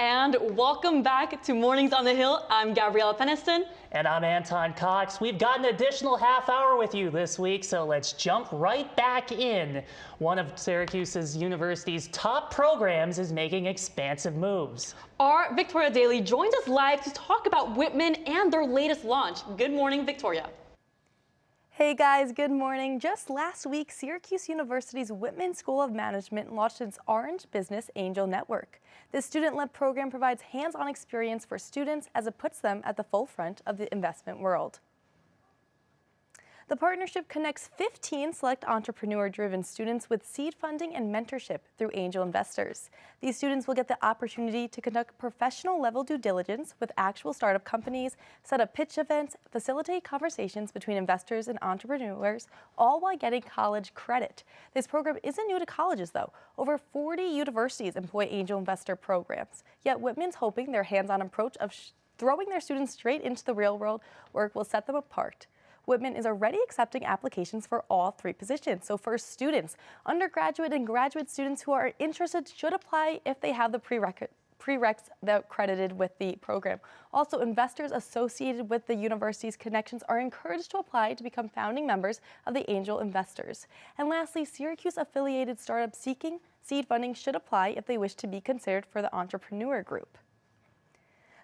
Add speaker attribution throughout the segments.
Speaker 1: And welcome back to Mornings on the Hill. I'm Gabriella Peniston.
Speaker 2: And I'm Anton Cox. We've got an additional half hour with you this week, so let's jump right back in. One of Syracuse University's top programs is making expansive moves.
Speaker 1: Our Victoria Daly joins us live to talk about Whitman and their latest launch. Good morning, Victoria.
Speaker 3: Hey guys, good morning. Just last week, Syracuse University's Whitman School of Management launched its Orange Business Angel Network. This student-led program provides hands-on experience for students as it puts them at the forefront of the investment world. The partnership connects 15 select entrepreneur-driven students with seed funding and mentorship through angel investors. These students will get the opportunity to conduct professional-level due diligence with actual startup companies, set up pitch events, facilitate conversations between investors and entrepreneurs, all while getting college credit. This program isn't new to colleges, though. Over 40 universities employ angel investor programs. Yet Whitman's hoping their hands-on approach of throwing their students straight into the real-world work will set them apart. Whitman is already accepting applications for all 3 positions. So for students, undergraduate and graduate students who are interested should apply if they have the prereqs that accredited with the program. Also, investors associated with the university's connections are encouraged to apply to become founding members of the angel investors. And lastly, Syracuse-affiliated startups seeking seed funding should apply if they wish to be considered for the entrepreneur group.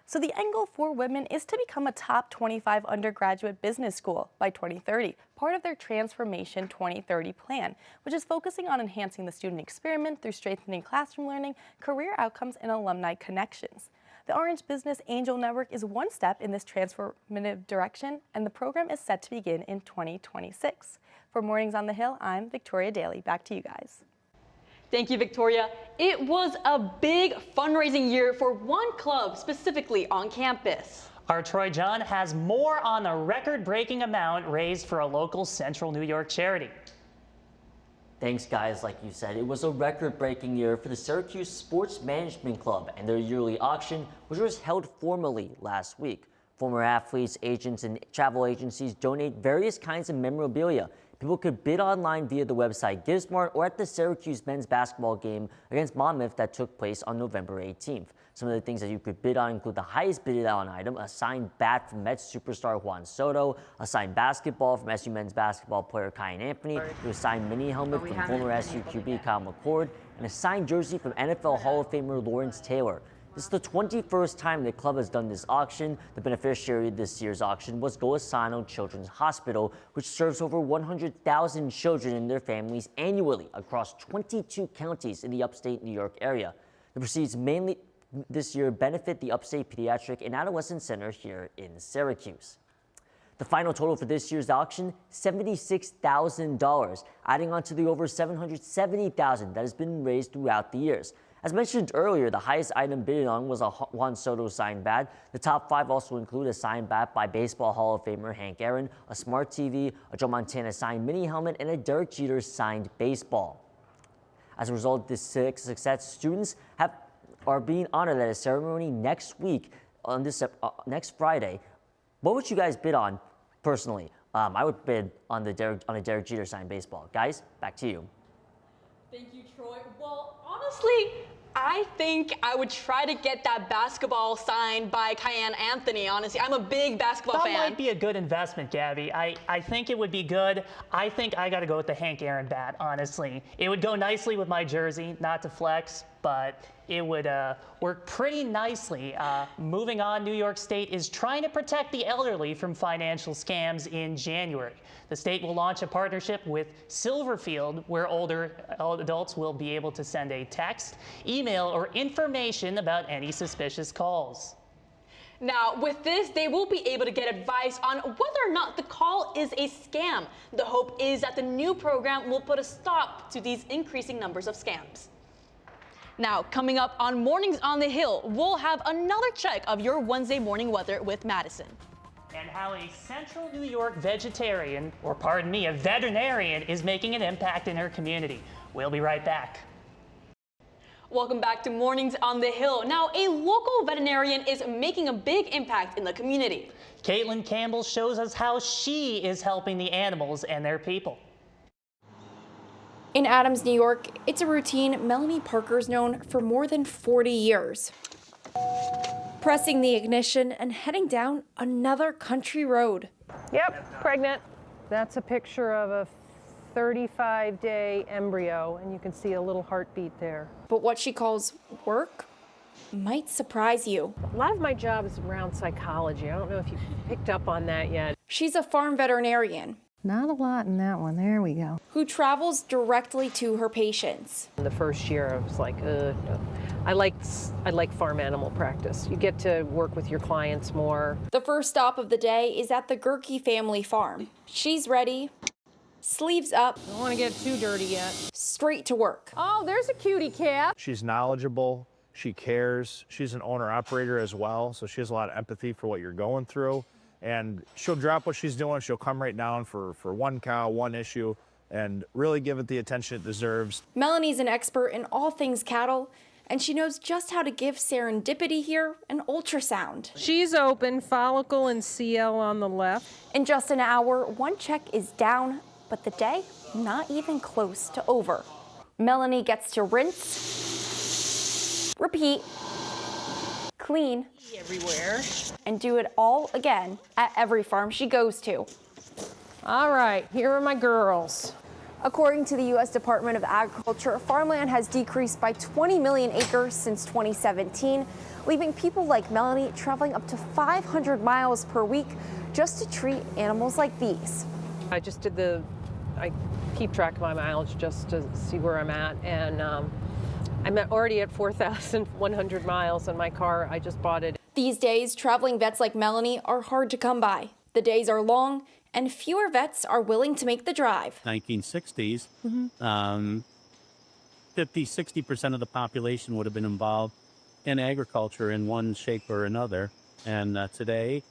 Speaker 3: So the end goal for Whitman is to become a top 25 undergraduate business school by 2030, part of their Transformation 2030 plan, which is focusing on enhancing the student experiment through strengthening classroom learning, career outcomes, and alumni connections. The Orange Business Angel Network is one step in this transformative direction, and the program is set to begin in 2026. For Mornings on the Hill, I'm Victoria Daly. Back to you guys.
Speaker 1: Thank you, Victoria. It was a big fundraising year for one club specifically on campus.
Speaker 2: Our Troy John has more on a record-breaking amount raised for a local Central New York charity.
Speaker 4: Thanks, guys. Like you said, it was a record-breaking year for the Syracuse Sports Management Club and their yearly auction, which was held formally last week. Former athletes, agents, and travel agencies donate various kinds of memorabilia. People could bid online via the website GiveSmart or at the Syracuse men's basketball game against Monmouth that took place on November 18th. Some of the things that you could bid on include the highest bidded on item, a signed bat from Mets superstar Juan Soto, a signed basketball from SU men's basketball player Kyan Anthony, a signed mini helmet from former SU QB Kyle McCord, and a signed jersey from NFL Hall of Famer Lawrence Taylor. This is the 21st time the club has done this auction. The beneficiary of this year's auction was Golisano Children's Hospital, which serves over 100,000 children and their families annually across 22 counties in the upstate New York area. The proceeds mainly this year benefit the Upstate Pediatric and Adolescent Center here in Syracuse. The final total for this year's auction, $76,000, adding on to the over $770,000 that has been raised throughout the years. As mentioned earlier, the highest item bid on was a Juan Soto signed bat. The top 5 also include a signed bat by Baseball Hall of Famer Hank Aaron, a smart TV, a Joe Montana signed mini helmet, and a Derek Jeter signed baseball. As a result of this success, students are being honored at a ceremony next week on this next Friday. What would you guys bid on personally? I would bid on a Derek Jeter signed baseball. Guys, back to you.
Speaker 1: Thank you, Troy. Well, honestly, I think I would try to get that basketball signed by Kyan Anthony, honestly. I'm a big basketball fan.
Speaker 2: That might be a good investment, Gabby. I think it would be good. I think I got to go with the Hank Aaron bat, honestly. It would go nicely with my jersey, not to flex, but it would work pretty nicely. Moving on, New York State is trying to protect the elderly from financial scams in January. The state will launch a partnership with Silverfield, where older adults will be able to send a text, email, or information about any suspicious calls.
Speaker 1: Now, with this, they will be able to get advice on whether or not the call is a scam. The hope is that the new program will put a stop to these increasing numbers of scams. Now, coming up on Mornings on the Hill, we'll have another check of your Wednesday morning weather with Madison.
Speaker 2: And how a Central New York vegetarian, or pardon me, a veterinarian, is making an impact in her community. We'll be right back.
Speaker 1: Welcome back to Mornings on the Hill. Now, a local veterinarian is making a big impact in the community.
Speaker 2: Caitlin Campbell shows us how she is helping the animals and their people.
Speaker 5: In Adams, New York, it's a routine Melanie Parker's known for more than 40 years. Pressing the ignition and heading down another country road.
Speaker 6: Yep, pregnant. That's a picture of a 35-day embryo, and you can see a little heartbeat there.
Speaker 5: But what she calls work might surprise you.
Speaker 6: A lot of my job is around psychology. I don't know if you picked up on that yet.
Speaker 5: She's a farm veterinarian.
Speaker 3: Not a lot in that one. There we go.
Speaker 5: Who travels directly to her patients.
Speaker 6: In the first year, I was like, no. I like farm animal practice. You get to work with your clients more.
Speaker 5: The first stop of the day is at the Gerke family farm. She's ready, sleeves up.
Speaker 6: Don't want to get too dirty yet.
Speaker 5: Straight to work.
Speaker 6: Oh, there's a cutie cat.
Speaker 7: She's knowledgeable, she cares, she's an owner-operator as well, so she has a lot of empathy for what you're going through. And she'll drop what she's doing, she'll come right down for one cow, one issue, and really give it the attention it deserves.
Speaker 5: Melanie's an expert in all things cattle, and she knows just how to give serendipity here an ultrasound.
Speaker 6: She's open, follicle and CL on the left.
Speaker 5: In just an hour, one check is down, but the day not even close to over. Melanie gets to rinse, repeat, clean,
Speaker 6: Everywhere.
Speaker 5: and do it all again at every farm she goes to.
Speaker 6: All right, here are my girls.
Speaker 5: According to the U.S. Department of Agriculture, farmland has decreased by 20 million acres since 2017, leaving people like Melanie traveling up to 500 miles per week just to treat animals like these.
Speaker 6: I keep track of my mileage just to see where I'm at, and I'm already at 4,100 miles in my car. I just bought it.
Speaker 5: These days, traveling vets like Melanie are hard to come by. The days are long, and fewer vets are willing to make the drive.
Speaker 8: 1960s, 50-60% of the population would have been involved in agriculture in one shape or another. And today,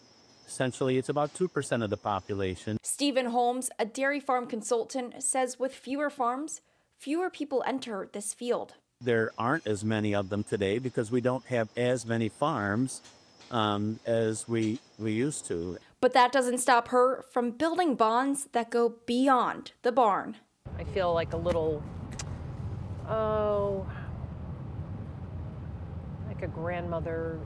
Speaker 8: essentially, it's about 2% of the population.
Speaker 5: Stephen Holmes, a dairy farm consultant, says with fewer farms, fewer people enter this field.
Speaker 8: There aren't as many of them today because we don't have as many farms as we used to.
Speaker 5: But that doesn't stop her from building bonds that go beyond the barn.
Speaker 6: I feel like a little, like a grandmother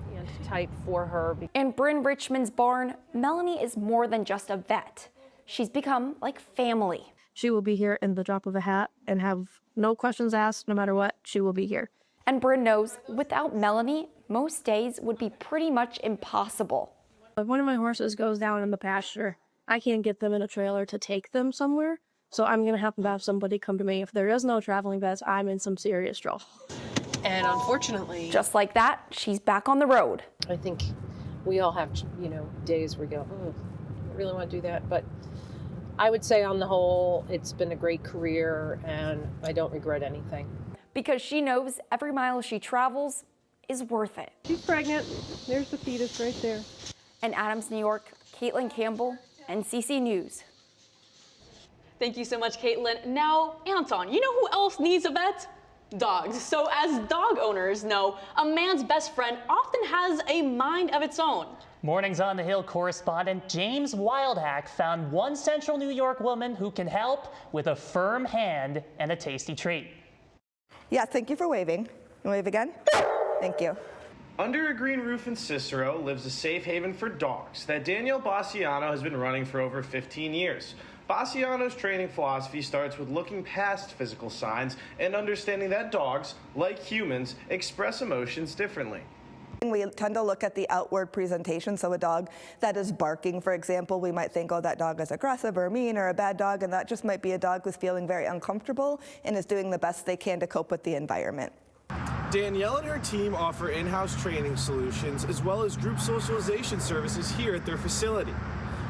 Speaker 6: type for her.
Speaker 5: In Bryn Richmond's barn, Melanie is more than just a vet. She's become like family.
Speaker 9: She will be here in the drop of a hat and have no questions asked, no matter what, she will be here.
Speaker 5: And Bryn knows without Melanie, most days would be pretty much impossible.
Speaker 9: If one of my horses goes down in the pasture, I can't get them in a trailer to take them somewhere, so I'm going to have somebody come to me. If there is no traveling vets, I'm in some serious trouble.
Speaker 6: And unfortunately,
Speaker 5: Just like that, she's back on the road.
Speaker 6: I think we all have, days where we go, I really want to do that. But I would say on the whole, it's been a great career and I don't regret anything.
Speaker 5: Because she knows every mile she travels is worth it.
Speaker 6: She's pregnant. There's the fetus right there.
Speaker 5: In Adams, New York, Caitlin Campbell, NCC News.
Speaker 1: Thank you so much, Caitlin. Now, Anton, you know who else needs a vet? Dogs. So as dog owners know, a man's best friend often has a mind of its own.
Speaker 2: Mornings on the Hill correspondent James Wildhack found one central New York woman who can help with a firm hand and a tasty treat.
Speaker 10: Yeah, thank you for waving. You wave again? Thank you.
Speaker 11: Under a green roof in Cicero lives a safe haven for dogs that Danielle Bassiano has been running for over 15 years. Bassiano's training philosophy starts with looking past physical signs and understanding that dogs, like humans, express emotions differently.
Speaker 10: We tend to look at the outward presentation, so a dog that is barking, for example, we might think, oh, that dog is aggressive or mean or a bad dog, and that just might be a dog who's feeling very uncomfortable and is doing the best they can to cope with the environment.
Speaker 12: Danielle and her team offer in-house training solutions as well as group socialization services here at their facility.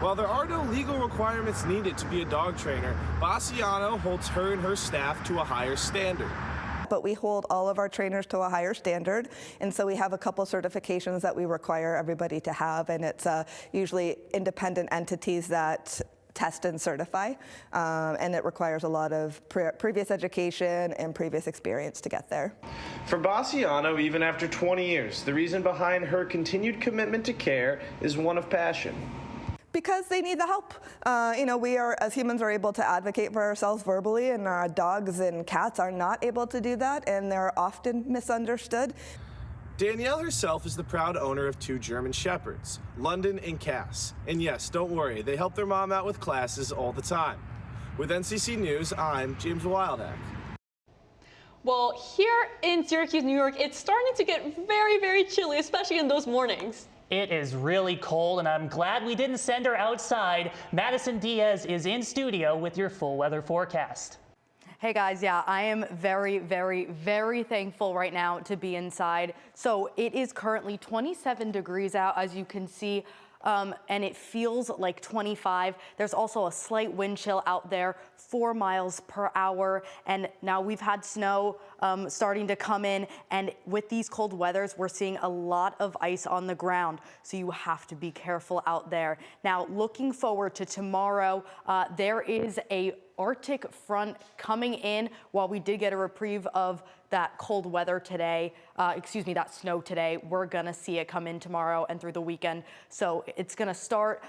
Speaker 12: While there are no legal requirements needed to be a dog trainer, Bassiano holds her and her staff to a higher standard.
Speaker 10: But we hold all of our trainers to a higher standard, and so we have a couple certifications that we require everybody to have, and it's usually independent entities that test and certify, and it requires a lot of previous education and previous experience to get there.
Speaker 11: For Bassiano, even after 20 years, the reason behind her continued commitment to care is one of passion.
Speaker 10: Because they need the help. We are, as humans, are able to advocate for ourselves verbally, and dogs and cats are not able to do that, and they're often misunderstood.
Speaker 12: Danielle herself is the proud owner of 2 German Shepherds, London and Cass. And yes, don't worry, they help their mom out with classes all the time. With NCC News, I'm James Wildhack.
Speaker 1: Well, here in Syracuse, New York, it's starting to get very, very chilly, especially in those mornings.
Speaker 2: It is really cold, and I'm glad we didn't send her outside. Madison Diaz is in studio with your full weather forecast.
Speaker 3: Hey guys, yeah, I am very, very, very thankful right now to be inside. So it is currently 27 degrees out, as you can see, and it feels like 25. There's also a slight wind chill out there, 4 miles per hour. And now we've had snow starting to come in. And with these cold weathers, we're seeing a lot of ice on the ground. So you have to be careful out there. Now, looking forward to tomorrow, there is a Arctic front coming in. While we did get a reprieve of that cold weather today, that snow today, we're gonna see it come in tomorrow and through the weekend. So it's gonna start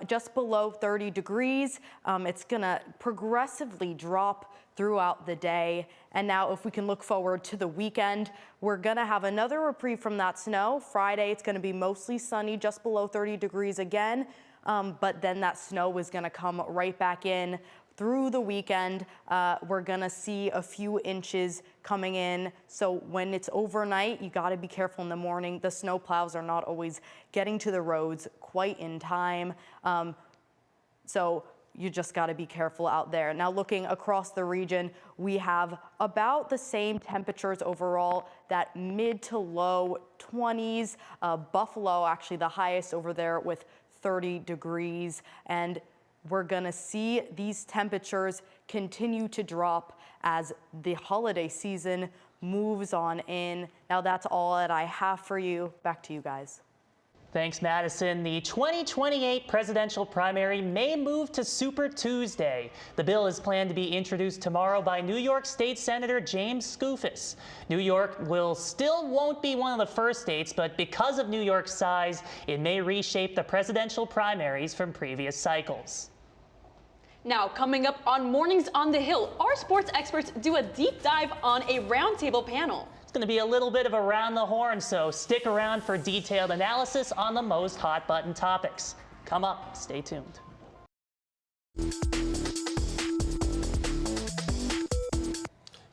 Speaker 3: just below 30 degrees. It's gonna progressively drop throughout the day. And now if we can look forward to the weekend, we're gonna have another reprieve from that snow. Friday, it's gonna be mostly sunny, just below 30 degrees again. But then that snow is gonna come right back in. Through the weekend, we're gonna see a few inches coming in. So when it's overnight, you gotta be careful in the morning. The snow plows are not always getting to the roads quite in time. So you just gotta be careful out there. Now looking across the region, we have about the same temperatures overall, that mid to low 20s. Buffalo, actually the highest over there with 30 degrees. And we're gonna see these temperatures continue to drop as the holiday season moves on in. Now that's all that I have for you. Back to you guys.
Speaker 2: Thanks, Madison. The 2028 presidential primary may move to Super Tuesday. The bill is planned to be introduced tomorrow by New York State Senator James Skoufis. New York won't be one of the first states, but because of New York's size, it may reshape the presidential primaries from previous cycles.
Speaker 1: Now, coming up on Mornings on the Hill, our sports experts do a deep dive on a roundtable panel.
Speaker 2: It's going to be a little bit of around the horn, so stick around for detailed analysis on the most hot button topics. Come up, stay tuned.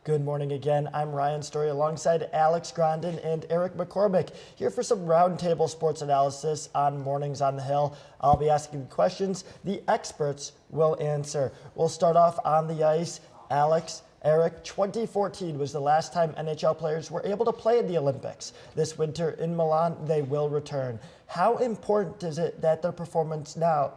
Speaker 13: Good morning again. I'm Ryan Story alongside Alex Grondin and Eric McCormick here for some roundtable sports analysis on Mornings on the Hill. I'll be asking questions the experts will answer. We'll start off on the ice. Alex, Eric, 2014 was the last time NHL players were able to play in the Olympics. This winter in Milan, they will return. How important is it that their performance now,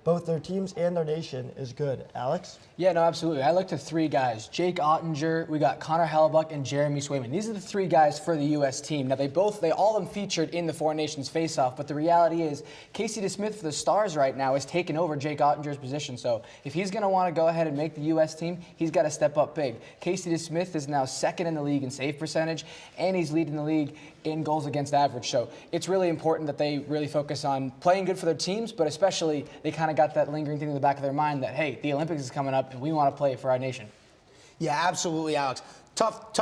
Speaker 13: both their teams and their nation, is good? Alex?
Speaker 14: Yeah, no, absolutely. I looked at 3 guys. Jake Ottinger, we got Connor Hellebuck, and Jeremy Swayman. These are the 3 guys for the U.S. team. Now, they all of them featured in the Four Nations face-off, but the reality is Casey DeSmith for the Stars right now has taken over Jake Ottinger's position. So if he's going to want to go ahead and make the U.S. team, he's got to step up big. Casey DeSmith is now 2nd in the league in save percentage, and he's leading the league in goals against average. So it's really important that they really focus on playing good for their teams, but especially they kind of got that lingering thing in the back of their mind that, hey, the Olympics is coming up and we want to play for our nation.
Speaker 15: Yeah, absolutely, Alex. Tough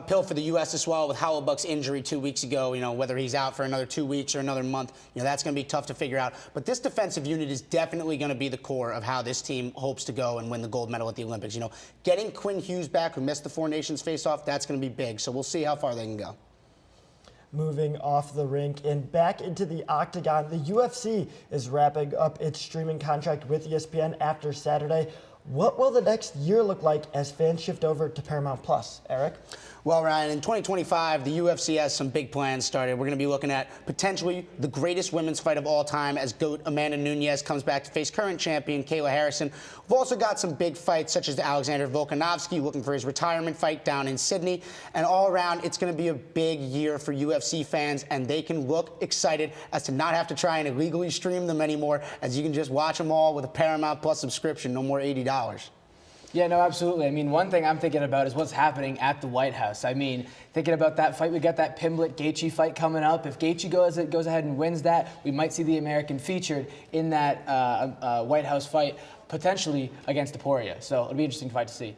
Speaker 15: pill for the U.S. to swallow with Hellebuck's injury 2 weeks ago. You know, whether he's out for another 2 weeks or another month, you know, that's going to be tough to figure out. But this defensive unit is definitely going to be the core of how this team hopes to go and win the gold medal at the Olympics. You know, getting Quinn Hughes back, who missed the Four Nations face-off, that's going to be big. So we'll see how far they can go.
Speaker 13: Moving off the rink and back into the octagon, the UFC is wrapping up its streaming contract with ESPN after Saturday. What will the next year look like as fans shift over to Paramount Plus? Eric?
Speaker 15: Well, Ryan, in 2025, the UFC has some big plans started. We're going to be looking at potentially the greatest women's fight of all time as GOAT Amanda Nunes comes back to face current champion Kayla Harrison. We've also got some big fights such as Alexander Volkanovski looking for his retirement fight down in Sydney. And all around, it's going to be a big year for UFC fans, and they can look excited as to not have to try and illegally stream them anymore, as you can just watch them all with a Paramount Plus subscription, no more $80.
Speaker 14: Yeah, no, absolutely. I mean, one thing I'm thinking about is what's happening at the White House. I mean, thinking about that fight, we got that Pimblett-Gaethje fight coming up. If Gaethje goes ahead and wins that, we might see the American featured in that White House fight, potentially against Topuria. So it'll be an interesting fight to see.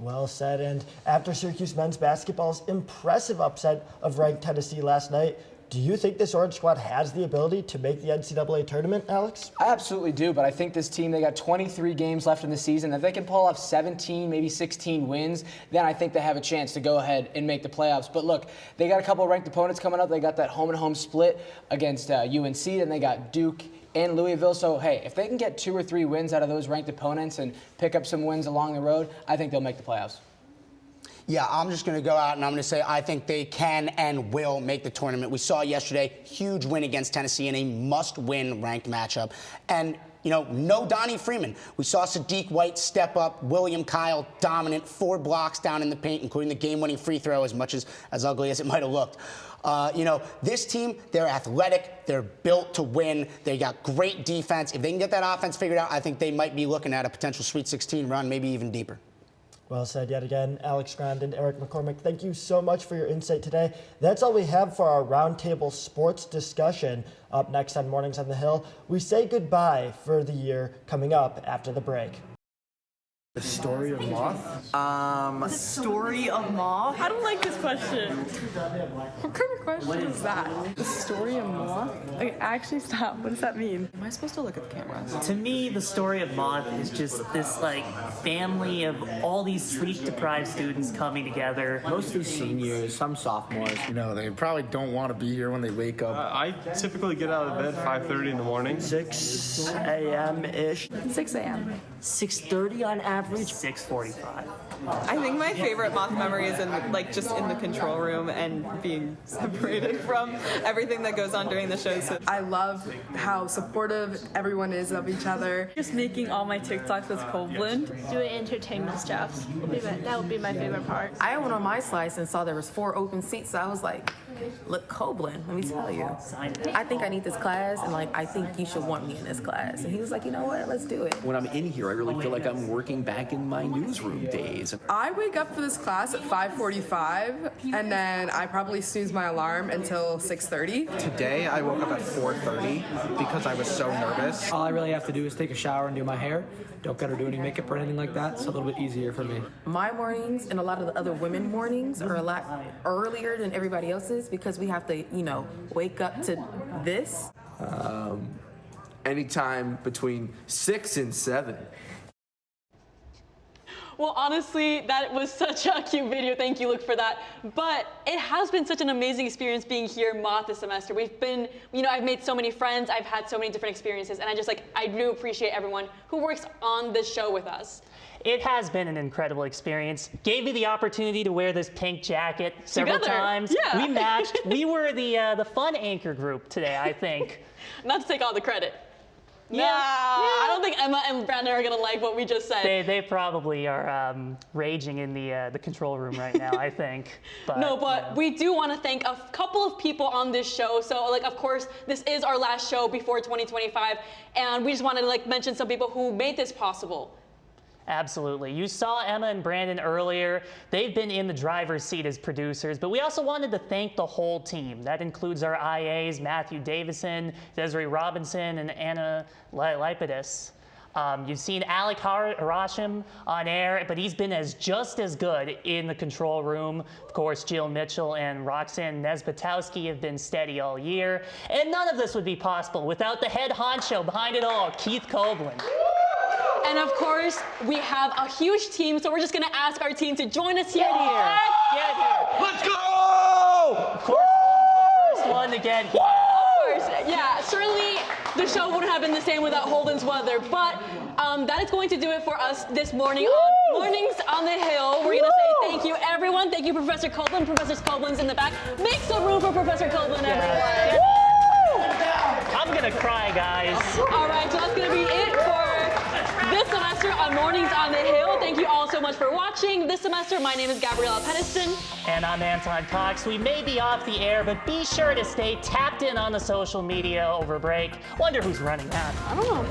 Speaker 13: Well said. And after Syracuse men's basketball's impressive upset of ranked Tennessee last night, do you think this Orange squad has the ability to make the NCAA tournament, Alex?
Speaker 14: I absolutely do, but I think this team, they got 23 games left in the season. If they can pull off 17, maybe 16 wins, then I think they have a chance to go ahead and make the playoffs. But look, they got a couple of ranked opponents coming up. They got that home-and-home split against UNC, and they got Duke and Louisville. So, hey, if they can get 2 or 3 wins out of those ranked opponents and pick up some wins along the road, I think they'll make the playoffs.
Speaker 15: Yeah, I'm just going to go out and I'm going to say I think they can and will make the tournament. We saw yesterday, huge win against Tennessee in a must-win ranked matchup. And, you know, no Donnie Freeman. We saw Sadiq White step up, William Kyle dominant, 4 blocks down in the paint, including the game-winning free throw, as much as ugly as it might have looked. You know, this team, they're athletic, they're built to win, they got great defense. If they can get that offense figured out, I think they might be looking at a potential Sweet 16 run, maybe even deeper.
Speaker 13: Well said yet again, Alex Grandin, Eric McCormick. Thank you so much for your insight today. That's all we have for our roundtable sports discussion. Up next on Mornings on the Hill, we say goodbye for the year coming up after the break.
Speaker 16: The story of MOTH?
Speaker 17: The story of MOTH? I don't like this question.
Speaker 18: What kind of question is that? The story of MOTH? Like, actually, stop. What does that mean? Am I supposed to look at the camera?
Speaker 19: To me, the story of MOTH is just this, like, family of all these sleep-deprived students coming together.
Speaker 16: Mostly seniors, some sophomores. You know, they probably don't want to be here when they wake up.
Speaker 20: I typically get out of bed 5:30 in the morning.
Speaker 16: 6 a.m.-ish.
Speaker 18: 6 a.m.
Speaker 19: 6:30 on average. 6:45.
Speaker 18: I think my favorite MOTH memory is just in the control room and being separated from everything that goes on during the show. So I love how supportive everyone is of each other. Just making all my TikToks with Copeland.
Speaker 21: Doing entertainment stuff. That would be my favorite part.
Speaker 22: I went on my slice and saw there was 4 open seats, so I was like, look, Copeland, let me tell you. I think I need this class, and I think you should want me in this class. And he was like, you know what, let's do it.
Speaker 23: When I'm in here, I really feel like I'm working back in my newsroom days.
Speaker 18: I wake up for this class at 5:45, and then I probably snooze my alarm until 6:30.
Speaker 24: Today, I woke up at 4:30 because I was so nervous.
Speaker 25: All I really have to do is take a shower and do my hair. Don't gotta do any makeup or anything like that. It's a little bit easier for me.
Speaker 22: My mornings and a lot of the other women mornings are a lot earlier than everybody else's because we have to, wake up to this.
Speaker 23: Anytime between 6 and 7.
Speaker 1: Well, honestly, that was such a cute video. Thank you, Luke, for that. But it has been such an amazing experience being here in MOTH this semester. We've been, I've made so many friends. I've had so many different experiences. And I do appreciate everyone who works on this show with us.
Speaker 2: It has been an incredible experience. Gave me the opportunity to wear this pink jacket several times.
Speaker 1: Yeah.
Speaker 2: We matched. We were the fun anchor group today, I think.
Speaker 1: Not to take all the credit.
Speaker 2: Yeah.
Speaker 1: I don't think Emma and Brandon are gonna like what we just said.
Speaker 2: They probably are raging in the control room right now, I think. But,
Speaker 1: we do want to thank a couple of people on this show. So, of course, this is our last show before 2025, and we just wanted to mention some people who made this possible.
Speaker 2: Absolutely. You saw Emma and Brandon earlier. They've been in the driver's seat as producers, but we also wanted to thank the whole team. That includes our IAs, Matthew Davison, Desiree Robinson, and Anna Lipidis. You've seen Alec Harashim on air, but he's been just as good in the control room. Of course, Jill Mitchell and Roxanne Nesbatowski have been steady all year. And none of this would be possible without the head honcho behind it all, Keith Copeland.
Speaker 1: And of course, we have a huge team, so we're just gonna ask our team to join us here.
Speaker 2: Get here.
Speaker 1: Let's go!
Speaker 2: Of course, Holden's the first one to get here.
Speaker 1: Of course, yeah. Certainly, the show wouldn't have been the same without Holden's weather, but that is going to do it for us this morning on Mornings on the Hill. We're gonna say thank you, everyone. Thank you, Professor Copeland. Professor Copeland's in the back. Make some room for Professor Copeland, everyone.
Speaker 2: I'm gonna cry, guys.
Speaker 1: All right, so that's gonna be it for this semester on Mornings on the Hill. Thank you all so much for watching this semester. My name is Gabriella Pettiston.
Speaker 2: And I'm Anton Cox. We may be off the air, but be sure to stay tapped in on the social media over break. Wonder who's running that.
Speaker 1: I don't know.